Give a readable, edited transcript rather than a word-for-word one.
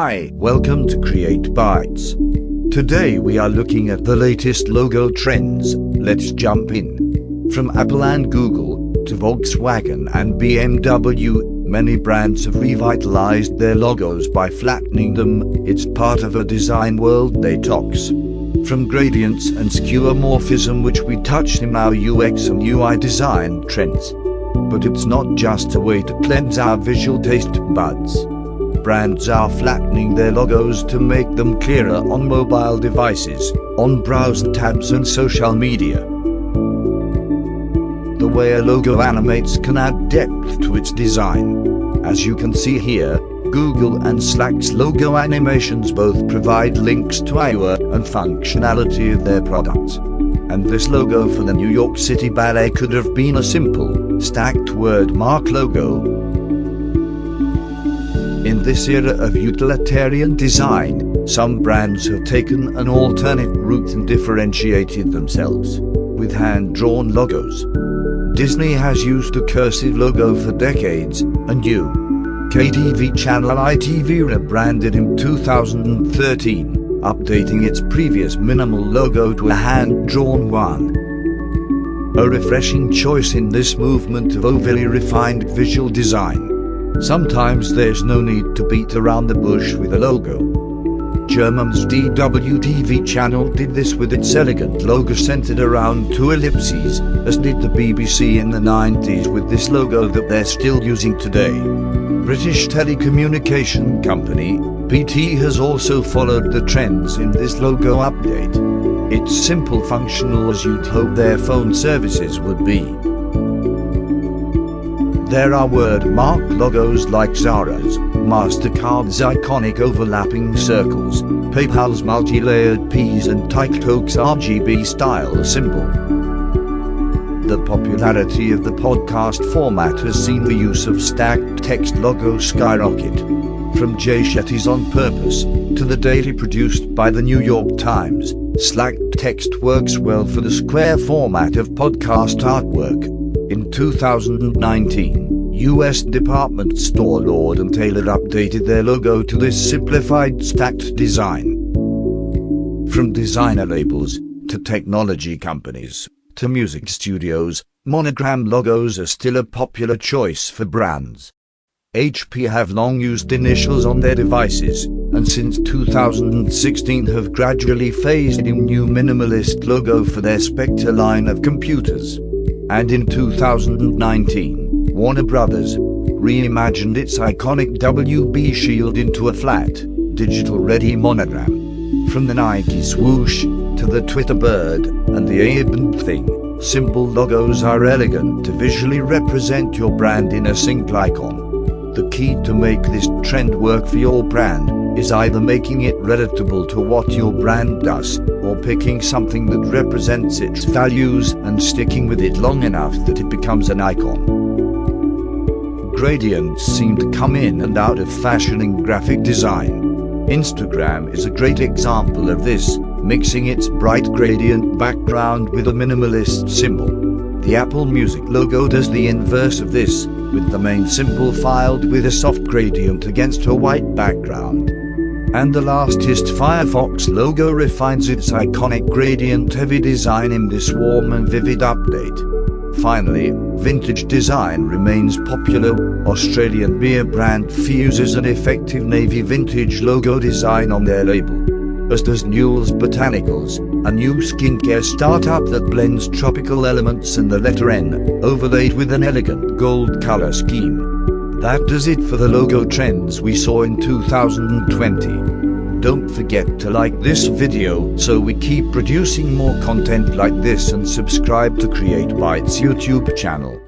Hi, welcome to Create Bytes. Today we are looking at the latest logo trends. Let's jump in. From Apple and Google to Volkswagen and BMW, many brands have revitalized their logos by flattening them. It's part of a design world detox. From gradients and skeuomorphism, which we touched in our UX and UI design trends. But it's not just a way to cleanse our visual taste buds. Brands are flattening their logos to make them clearer on mobile devices, on browser tabs and social media. The way a logo animates can add depth to its design. As you can see here, Google and Slack's logo animations both provide links to UI and functionality of their products. And this logo for the New York City Ballet could have been a simple, stacked word mark logo. In this era of utilitarian design, some brands have taken an alternate route and differentiated themselves with hand-drawn logos. Disney has used a cursive logo for decades, and KTV channel ITV rebranded in 2013, updating its previous minimal logo to a hand-drawn one. A refreshing choice in this movement of overly refined visual design. Sometimes there's no need to beat around the bush with a logo. German's DWTV channel did this with its elegant logo centered around two ellipses, as did the BBC in the 90s with this logo that they're still using today. British telecommunication company, BT, has also followed the trends in this logo update. It's simple, functional as you'd hope their phone services would be. There are word-mark logos like Zara's, MasterCard's iconic overlapping circles, PayPal's multi-layered P's and TikTok's RGB style symbol. The popularity of the podcast format has seen the use of stacked text logos skyrocket. From Jay Shetty's On Purpose to the daily produced by the New York Times, stacked text works well for the square format of podcast artwork. In 2019, US department store Lord & Taylor updated their logo to this simplified stacked design. From designer labels to technology companies to music studios, monogram logos are still a popular choice for brands. HP have long used initials on their devices, and since 2016 have gradually phased in new minimalist logo for their Spectre line of computers. And in 2019, Warner Brothers reimagined its iconic WB shield into a flat, digital-ready monogram. From the Nike swoosh to the Twitter bird and the Abe and thing, simple logos are elegant to visually represent your brand in a single icon. The key to make this trend work for your brand is either making it relatable to what your brand does, or picking something that represents its values and sticking with it long enough that it becomes an icon. Gradients seem to come in and out of fashion in graphic design. Instagram is a great example of this, mixing its bright gradient background with a minimalist symbol. The Apple Music logo does the inverse of this, with the main symbol filed with a soft gradient against a white background. And the latest Firefox logo refines its iconic gradient-heavy design in this warm and vivid update. Finally, vintage design remains popular. Australian beer brand fuses an effective navy vintage logo design on their label, as does Newell's Botanicals, a new skincare startup that blends tropical elements and the letter N, overlaid with an elegant gold color scheme. That does it for the logo trends we saw in 2020. Don't forget to like this video so we keep producing more content like this, and subscribe to Create Bytes YouTube channel.